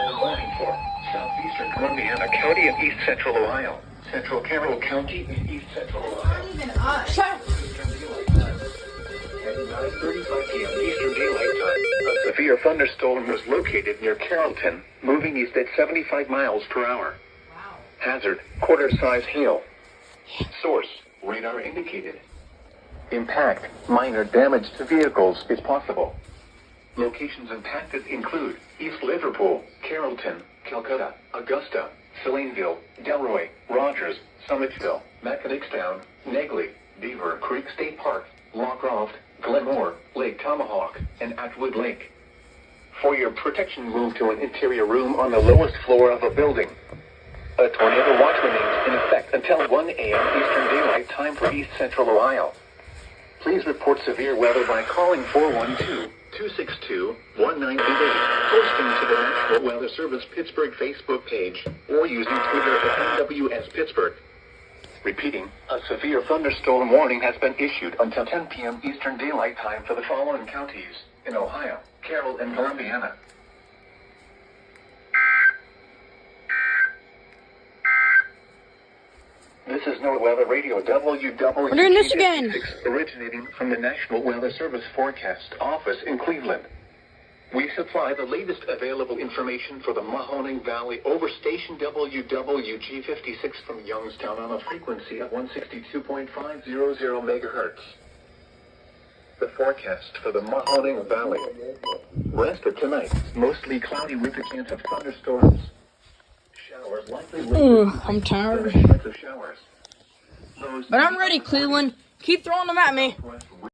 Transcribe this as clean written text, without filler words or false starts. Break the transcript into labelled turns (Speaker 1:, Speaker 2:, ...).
Speaker 1: Warning for southeastern Columbiana County and east central Ohio. Central Carroll County and east central Ohio.
Speaker 2: Not even us.
Speaker 1: At 9:35 p.m. Eastern Daylight Time, a severe thunderstorm was located near Carrollton, moving east at 75 miles per hour.
Speaker 2: Wow.
Speaker 1: Hazard, quarter-size hail. Source, radar indicated. Impact, minor damage to vehicles is possible. Locations impacted include East Liverpool, Carrollton, Calcutta, Augusta, Salineville, Delroy, Rogers, Summitville, Mackinackstown, Negley, Beaver Creek State Park, Lawcroft, Glenmore, Lake Tomahawk, and Atwood Lake. For your protection, move to an interior room on the lowest floor of a building. A tornado watch remains in effect until 1 a.m. Eastern Daylight Time for East Central Ohio. Please report severe weather by calling 412-262-1988, posting to the National Weather Service Pittsburgh Facebook page, or using Twitter at NWS Pittsburgh. Repeating, a severe thunderstorm warning has been issued until 10 p.m. Eastern Daylight Time for the following counties in Ohio, Carroll, and Columbiana. This is NOAA Weather Radio WWG56 originating from the National Weather Service Forecast Office in Cleveland. We supply the latest available information for the Mahoning Valley over station WWG56 from Youngstown on a frequency of 162.500 megahertz. The forecast for the Mahoning Valley. Rest of tonight, mostly cloudy with a chance of thunderstorms. Showers likely later.
Speaker 2: I'm tired.
Speaker 1: Chance of showers.
Speaker 2: But I'm ready, Cleveland. Keep throwing them at me.